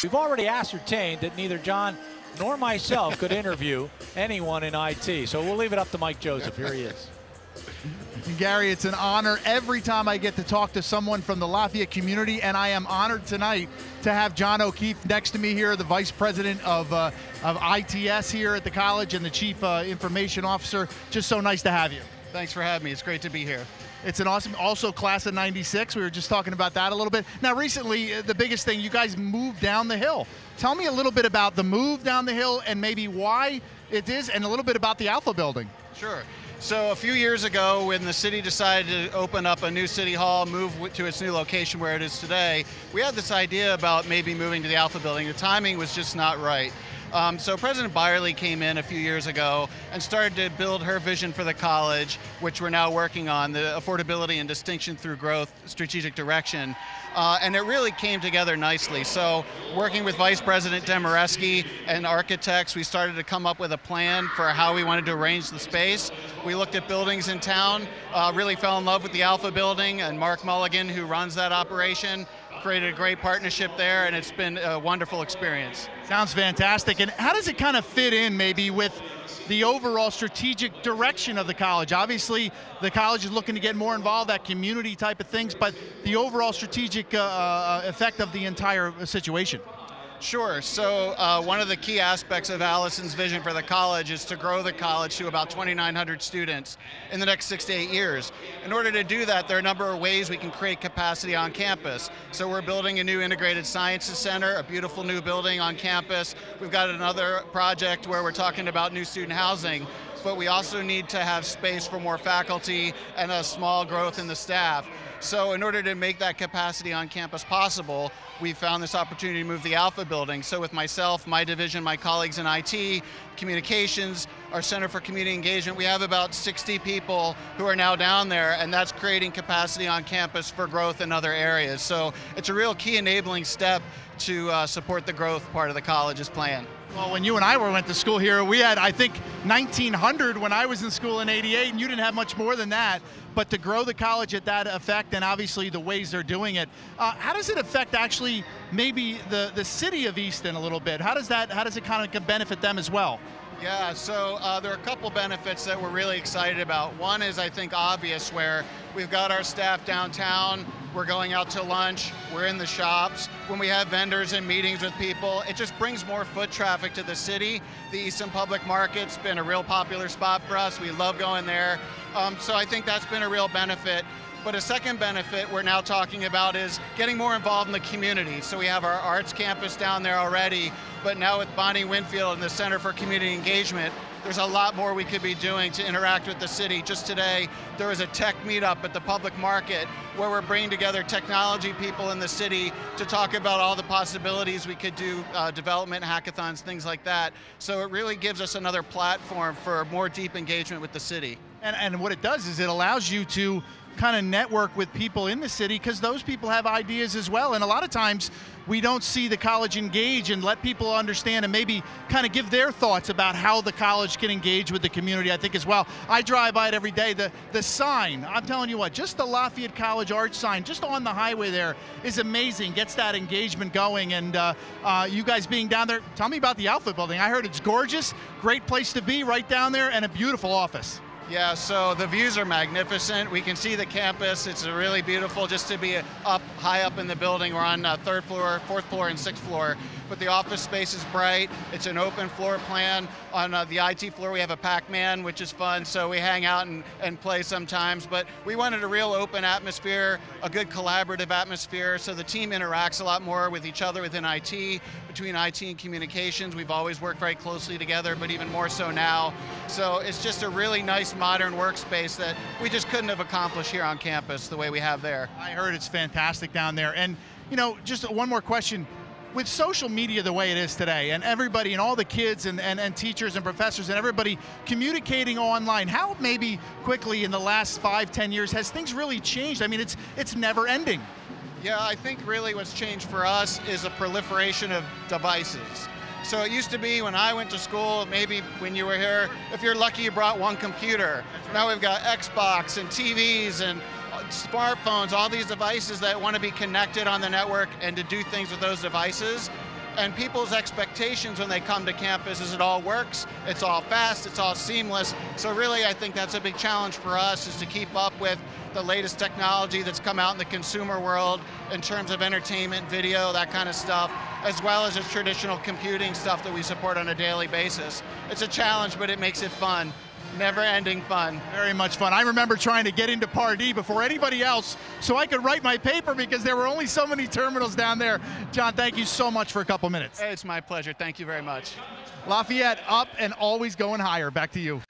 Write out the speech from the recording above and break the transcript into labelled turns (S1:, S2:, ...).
S1: We've already ascertained that neither John nor myself could interview anyone in IT, so we'll leave it up to Mike Joseph. Here he is.
S2: Gary, it's an honor every time I get to talk to someone from the Lafayette community, and I am honored tonight to have John O'Keefe next to me here, the Vice President of ITS here at the college and the Chief Information Officer. Just so nice to have you.
S3: Thanks for having me. It's great to be here.
S2: It's an awesome, also class of '96. We were just talking about that a little bit. Now, recently, the biggest thing, you guys moved down the hill. Tell me a little bit about the move down the hill and maybe why it is, and a little bit about the Alpha building.
S3: Sure. So a few years ago, when the city decided to open up a new city hall, move to its new location where it is today, we had this idea about maybe moving to the Alpha building. The timing was just not right. So President Byerly came in a few years ago and started to build her vision for the college, which we're now working on, the affordability and distinction through growth strategic direction. And it really came together nicely. So working with Vice President Demoreski and architects, we started to come up with a plan for how we wanted to arrange the space. We looked at buildings in town, really fell in love with the Alpha building, and Mark Mulligan, who runs that operation, created a great partnership there, and it's been a wonderful experience.
S2: Sounds fantastic. And how does it kind of fit in maybe with the overall strategic direction of the college? Obviously, the college is looking to get more involved, that community type of things, but the overall strategic effect of the entire situation.
S3: Sure. So one of the key aspects of Allison's vision for the college is to grow the college to about 2,900 students in the next 6 to 8 years. In order to do that, there are a number of ways we can create capacity on campus. So we're building a new integrated sciences center, a beautiful new building on campus. We've got another project where we're talking about new student housing, but we also need to have space for more faculty and a small growth in the staff. So in order to make that capacity on campus possible, we found this opportunity to move the Alpha building. So with myself, my division, my colleagues in IT, communications, our Center for Community Engagement, we have about 60 people who are now down there, and that's creating capacity on campus for growth in other areas. So it's a real key enabling step to support the growth part of the college's plan.
S2: Well, when you and I went to school here, we had, I think, 1,900 when I was in school in '88, and you didn't have much more than that. But to grow the college at that effect, and obviously the ways they're doing it, how does it affect actually maybe the city of Easton a little bit? How does it kind of benefit them as well?
S3: Yeah, so there are a couple benefits that we're really excited about. One is, I think, obvious, where we've got our staff downtown, we're going out to lunch, we're in the shops. When we have vendors and meetings with people, it just brings more foot traffic to the city. The Easton Public Market's been a real popular spot for us. We love going there. So I think that's been a real benefit. But a second benefit we're now talking about is getting more involved in the community. So we have our arts campus down there already, but now with Bonnie Winfield and the Center for Community Engagement, there's a lot more we could be doing to interact with the city. Just today, there was a tech meetup at the public market where we're bringing together technology people in the city to talk about all the possibilities we could do, development hackathons, things like that. So it really gives us another platform for more deep engagement with the city.
S2: And what it does is it allows you to kind of network with people in the city, because those people have ideas as well. And a lot of times we don't see the college engage and let people understand and maybe kind of give their thoughts about how the college can engage with the community, I think, as well. I drive by it every day. The sign, I'm telling you what, just the Lafayette College Arts sign, just on the highway there, is amazing, gets that engagement going. And you guys being down there, tell me about the Alpha building. I heard it's gorgeous, great place to be right down there, and a beautiful office.
S3: Yeah, so the views are magnificent. We can see the campus. It's really beautiful just to be high up in the building. We're on 3rd floor, 4th floor, and 6th floor. But the office space is bright. It's an open floor plan. On the IT floor, we have a Pac-Man, which is fun, so we hang out and play sometimes. But we wanted a real open atmosphere, a good collaborative atmosphere, so the team interacts a lot more with each other within IT, between IT and communications. We've always worked very closely together, but even more so now. So it's just a really nice modern workspace that we just couldn't have accomplished here on campus the way we have there.
S2: I heard it's fantastic down there. And, you know, just one more question. With social media the way it is today, and everybody and all the kids and teachers and professors and everybody communicating online, how maybe quickly in the last 5-10 years has things really changed? I mean, it's never ending.
S3: Yeah, I think really what's changed for us is a proliferation of devices. So it used to be when I went to school, maybe when you were here, if you're lucky you brought one computer. Now we've got Xbox and TVs and smartphones, all these devices that want to be connected on the network and to do things with those devices. And people's expectations when they come to campus is it all works, it's all fast, it's all seamless. So really, I think that's a big challenge for us, is to keep up with the latest technology that's come out in the consumer world in terms of entertainment, video, that kind of stuff, as well as the traditional computing stuff that we support on a daily basis. It's a challenge, but it makes it fun. Never-ending fun.
S2: Very much fun. I remember trying to get into Pardee before anybody else so I could write my paper because there were only so many terminals down there. John, thank you so much for a couple minutes.
S3: Hey, it's my pleasure. Thank you very much.
S2: Lafayette up and always going higher. Back to you.